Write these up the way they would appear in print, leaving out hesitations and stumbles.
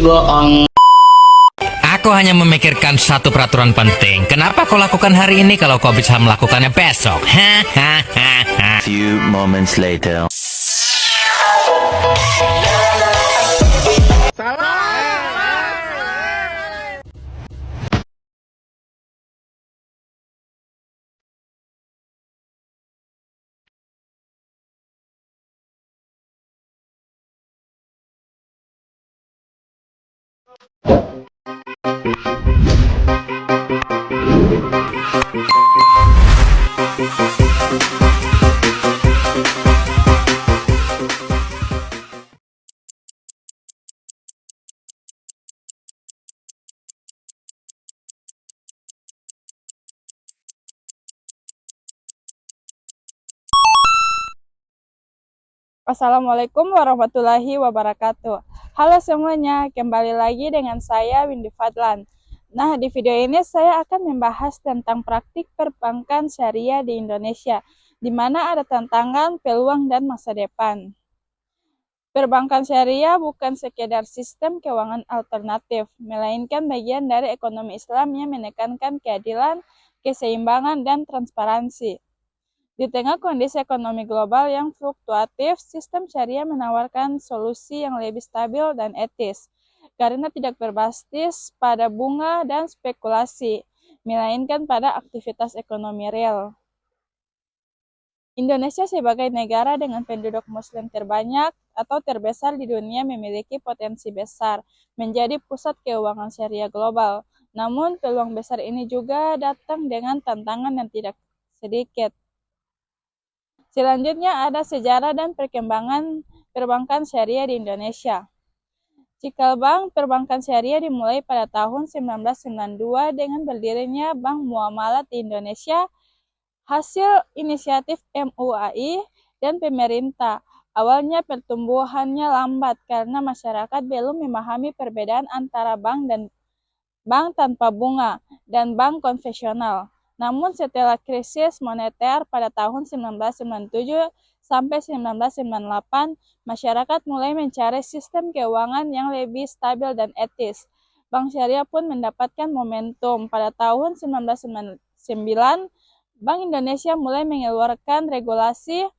Aku hanya memikirkan satu peraturan penting. Kenapa kau lakukan hari ini kalau kau bisa melakukannya besok? Hahaha. Few moments later. Assalamualaikum warahmatullahi wabarakatuh. Halo semuanya, kembali lagi dengan saya Windy Fadlan. Nah, di video ini saya akan membahas tentang praktik perbankan syariah di Indonesia, di mana ada tantangan, peluang, dan masa depan. Perbankan syariah bukan sekedar sistem keuangan alternatif, melainkan bagian dari ekonomi Islam yang menekankan keadilan, keseimbangan, dan transparansi. Di tengah kondisi ekonomi global yang fluktuatif, sistem syariah menawarkan solusi yang lebih stabil dan etis, karena tidak berbasis pada bunga dan spekulasi, melainkan pada aktivitas ekonomi real. Indonesia sebagai negara dengan penduduk muslim terbanyak atau terbesar di dunia memiliki potensi besar menjadi pusat keuangan syariah global. Namun, peluang besar ini juga datang dengan tantangan yang tidak sedikit. Selanjutnya ada sejarah dan perkembangan perbankan syariah di Indonesia. Cikal Bank Perbankan Syariah dimulai pada tahun 1992 dengan berdirinya Bank Muamalat di Indonesia, hasil inisiatif MUAI dan pemerintah. Awalnya pertumbuhannya lambat karena masyarakat belum memahami perbedaan antara bank dan bank tanpa bunga dan bank konvensional. Namun setelah krisis moneter pada tahun 1997 sampai 1998, masyarakat mulai mencari sistem keuangan yang lebih stabil dan etis. Bank syariah pun mendapatkan momentum. Pada tahun 1999, Bank Indonesia mulai mengeluarkan regulasi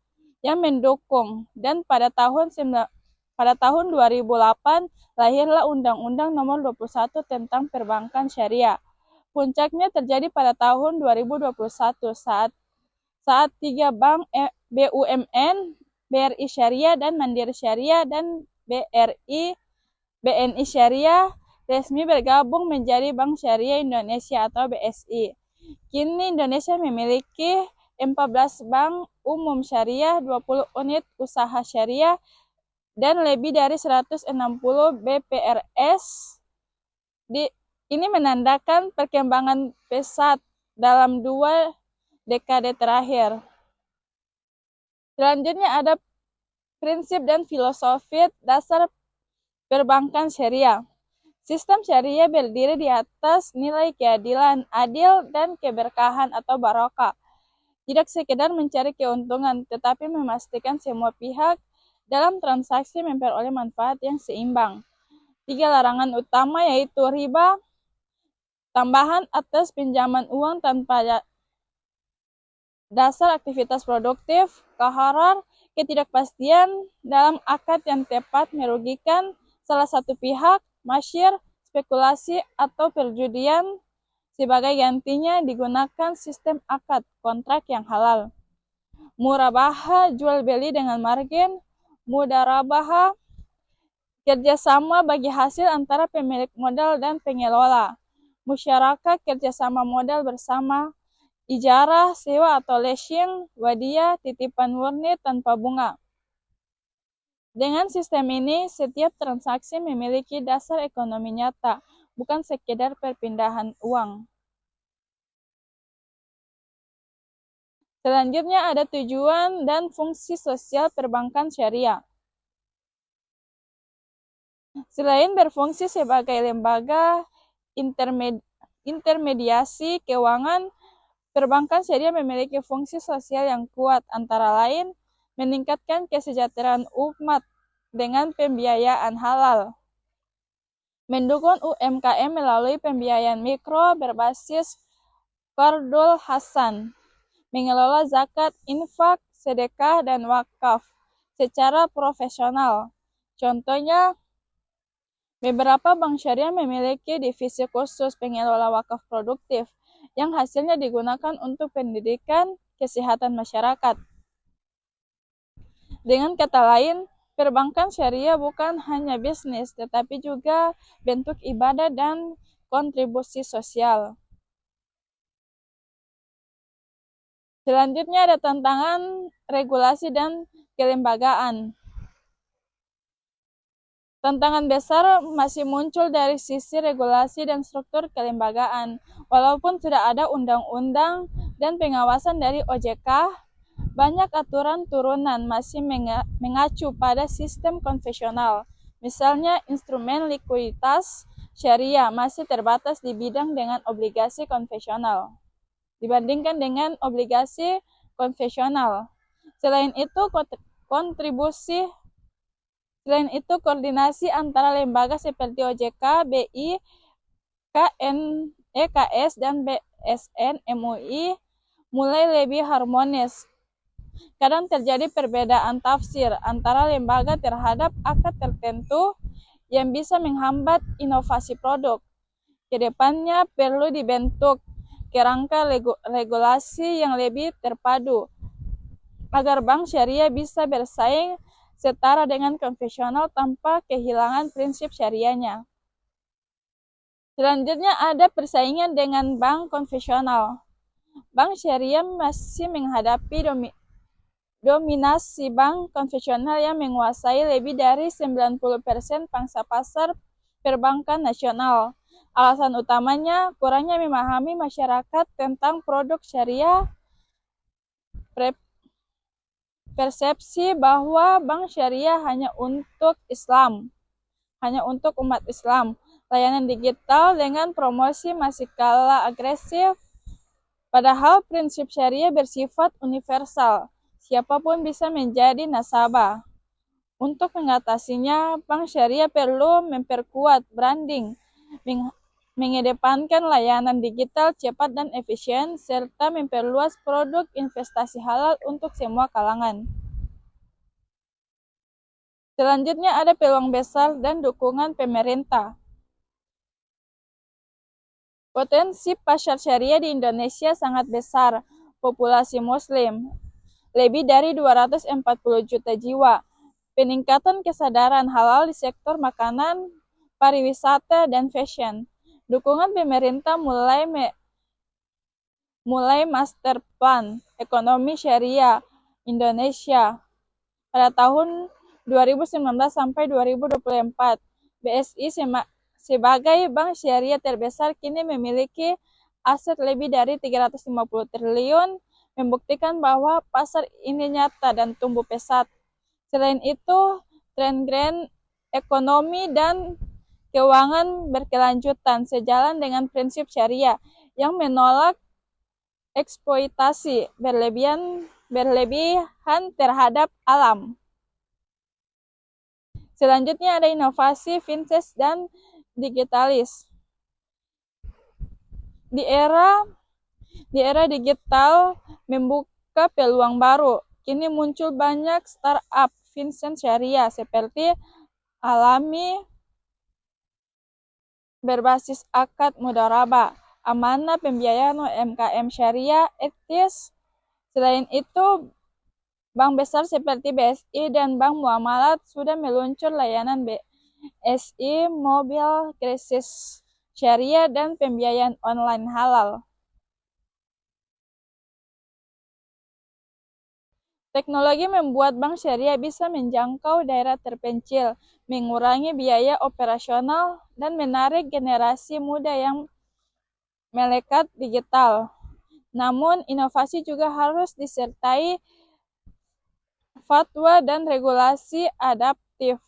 yang mendukung, dan pada tahun 2008 lahirlah Undang-Undang Nomor 21 tentang Perbankan Syariah. Puncaknya terjadi pada tahun 2021 saat tiga bank BUMN, BRI Syariah dan Mandiri Syariah dan BNI Syariah resmi bergabung menjadi Bank Syariah Indonesia atau BSI. Kini Indonesia memiliki 14 bank umum syariah, 20 unit usaha syariah, dan lebih dari 160 BPRS. Ini menandakan perkembangan pesat dalam 2 dekade terakhir. Selanjutnya ada prinsip dan filosofi dasar perbankan syariah. Sistem syariah berdiri di atas nilai keadilan, adil, dan keberkahan atau barokah. Tidak sekedar mencari keuntungan, tetapi memastikan semua pihak dalam transaksi memperoleh manfaat yang seimbang. 3 larangan utama yaitu riba, tambahan atas pinjaman uang tanpa dasar aktivitas produktif, qaharar, ketidakpastian dalam akad yang tepat merugikan salah satu pihak, masyir, spekulasi, atau perjudian. Sebagai gantinya digunakan sistem akad kontrak yang halal. Murabaha, jual beli dengan margin. Mudarabaha, kerjasama bagi hasil antara pemilik modal dan pengelola. Musyarakah, kerjasama modal bersama. Ijarah, sewa atau leasing. Wadiah, titipan murni tanpa bunga. Dengan sistem ini, setiap transaksi memiliki dasar ekonomi nyata, bukan sekedar perpindahan uang. Selanjutnya ada tujuan dan fungsi sosial perbankan syariah. Selain berfungsi sebagai lembaga intermediasi keuangan, perbankan syariah memiliki fungsi sosial yang kuat, antara lain meningkatkan kesejahteraan umat dengan pembiayaan halal, mendukung UMKM melalui pembiayaan mikro berbasis Qardul Hasan, mengelola zakat, infak, sedekah, dan wakaf secara profesional. Contohnya, beberapa bank syariah memiliki divisi khusus pengelola wakaf produktif yang hasilnya digunakan untuk pendidikan kesehatan masyarakat. Dengan kata lain, perbankan syariah bukan hanya bisnis, tetapi juga bentuk ibadah dan kontribusi sosial. Selanjutnya ada tantangan regulasi dan kelembagaan. Tantangan besar masih muncul dari sisi regulasi dan struktur kelembagaan. Walaupun sudah ada undang-undang dan pengawasan dari OJK, banyak aturan turunan masih mengacu pada sistem konvensional. Misalnya, instrumen likuiditas syariah masih terbatas di bidang dengan obligasi konvensional dibandingkan dengan obligasi konvensional. Selain itu, koordinasi antara lembaga seperti OJK, BI, KS, dan BSN, MUI mulai lebih harmonis. Kadang terjadi perbedaan tafsir antara lembaga terhadap akad tertentu yang bisa menghambat inovasi produk. Kedepannya perlu dibentuk kerangka regulasi yang lebih terpadu agar bank syariah bisa bersaing setara dengan konvensional tanpa kehilangan prinsip syariahnya. Selanjutnya ada persaingan dengan bank konvensional. Bank syariah masih menghadapi dominasi bank konvensional yang menguasai lebih dari 90% pangsa pasar perbankan nasional. Alasan utamanya kurangnya memahami masyarakat tentang produk syariah, persepsi bahwa bank syariah hanya untuk Islam, hanya untuk umat Islam. Layanan digital dengan promosi masih kalah agresif, padahal prinsip syariah bersifat universal. Siapapun bisa menjadi nasabah. Untuk mengatasinya, bank syariah perlu memperkuat branding, mengedepankan layanan digital cepat dan efisien, serta memperluas produk investasi halal untuk semua kalangan. Selanjutnya ada peluang besar dan dukungan pemerintah. Potensi pasar syariah di Indonesia sangat besar. Populasi Muslim lebih dari 240 juta jiwa. Peningkatan kesadaran halal di sektor makanan, pariwisata, dan fashion. Dukungan pemerintah mulai master plan ekonomi syariah Indonesia pada tahun 2019 sampai 2024. BSI sebagai bank syariah terbesar kini memiliki aset lebih dari 350 triliun, membuktikan bahwa pasar ini nyata dan tumbuh pesat. Selain itu, tren ekonomi dan keuangan berkelanjutan sejalan dengan prinsip syariah yang menolak eksploitasi berlebihan terhadap alam. Selanjutnya ada inovasi fintech dan digitalis. Di era digital membuka peluang baru. Kini muncul banyak startup fintech syariah seperti Alami berbasis akad mudharabah, amanah pembiayaan UMKM syariah etis. Selain itu, bank besar seperti BSI dan Bank Muamalat sudah meluncur layanan BSI Mobile Krisis Syariah dan pembiayaan online halal. Teknologi membuat bank syariah bisa menjangkau daerah terpencil, mengurangi biaya operasional, dan menarik generasi muda yang melekat digital. Namun, inovasi juga harus disertai fatwa dan regulasi adaptif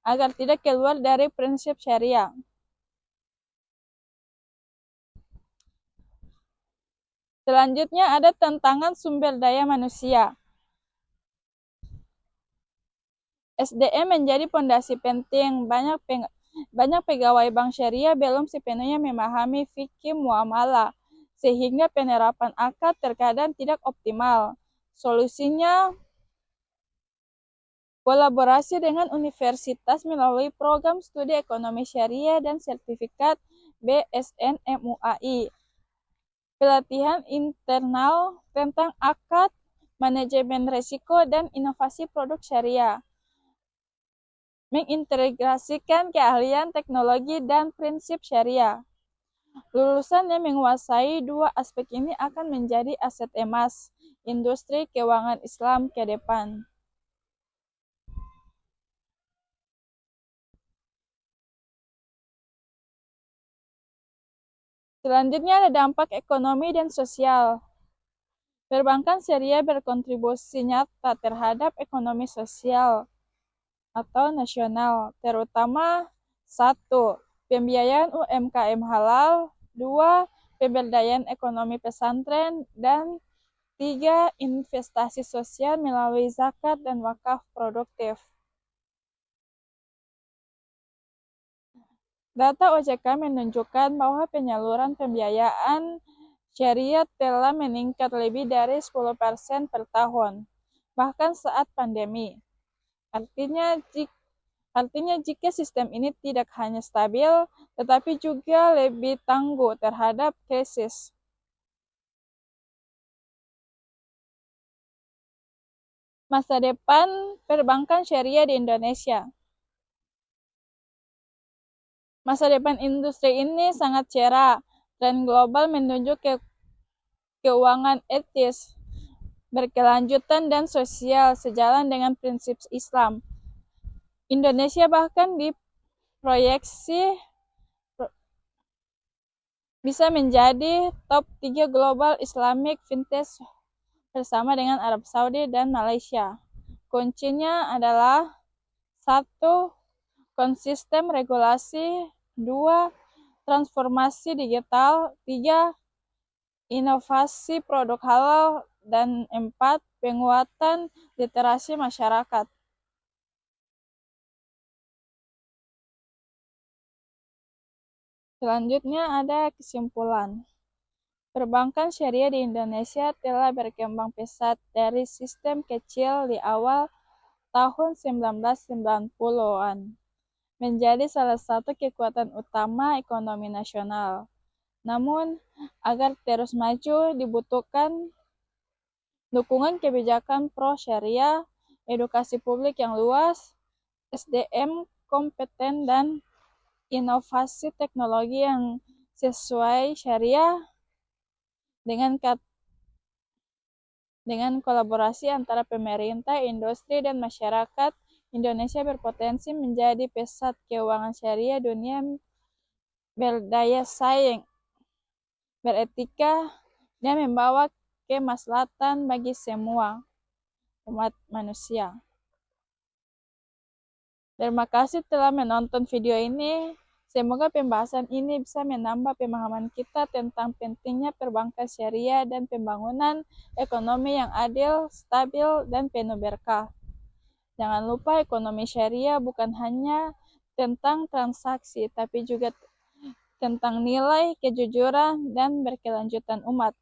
agar tidak keluar dari prinsip syariah. Selanjutnya ada tantangan sumber daya manusia. SDM menjadi pondasi penting. Banyak banyak pegawai bank syariah belum sepenuhnya memahami fikih muamalah, sehingga penerapan akad terkadang tidak optimal. Solusinya, kolaborasi dengan universitas melalui program studi ekonomi syariah dan sertifikat BSN MUAI. Pelatihan internal tentang akad, manajemen risiko, dan inovasi produk syariah. Mengintegrasikan keahlian teknologi dan prinsip syariah. Lulusan yang menguasai dua aspek ini akan menjadi aset emas industri keuangan Islam ke depan. Selanjutnya ada dampak ekonomi dan sosial. Perbankan syariah berkontribusi nyata terhadap ekonomi sosial atau nasional, terutama 1. Pembiayaan UMKM halal, 2. Pemberdayaan ekonomi pesantren, dan 3. Investasi sosial melalui zakat dan wakaf produktif. Data OJK menunjukkan bahwa penyaluran pembiayaan syariah telah meningkat lebih dari 10% per tahun, bahkan saat pandemi. Artinya jika sistem ini tidak hanya stabil, tetapi juga lebih tangguh terhadap krisis. Masa depan perbankan syariah di Indonesia. Masa depan industri ini sangat cerah. Tren global menunjuk keuangan etis, berkelanjutan, dan sosial sejalan dengan prinsip Islam. Indonesia bahkan diproyeksi bisa menjadi top 3 global Islamic fintech bersama dengan Arab Saudi dan Malaysia. Kuncinya adalah 1. Konsisten regulasi, 2. Transformasi digital, 3. Inovasi produk halal, dan 4. Penguatan literasi masyarakat. Selanjutnya ada kesimpulan. Perbankan syariah di Indonesia telah berkembang pesat dari sistem kecil di awal tahun 1990-an, menjadi salah satu kekuatan utama ekonomi nasional. Namun, agar terus maju dibutuhkan dukungan kebijakan pro-syariah, edukasi publik yang luas, SDM kompeten, dan inovasi teknologi yang sesuai syariah. Dengan kolaborasi antara pemerintah, industri, dan masyarakat, Indonesia berpotensi menjadi pusat keuangan syariah dunia berdaya saing, beretika, dan membawa kemaslahatan bagi semua umat manusia. Terima kasih telah menonton video ini. Semoga pembahasan ini bisa menambah pemahaman kita tentang pentingnya perbankan syariah dan pembangunan ekonomi yang adil, stabil, dan penuh berkah. Jangan lupa ekonomi syariah bukan hanya tentang transaksi, tapi juga tentang nilai, kejujuran, dan berkelanjutan umat.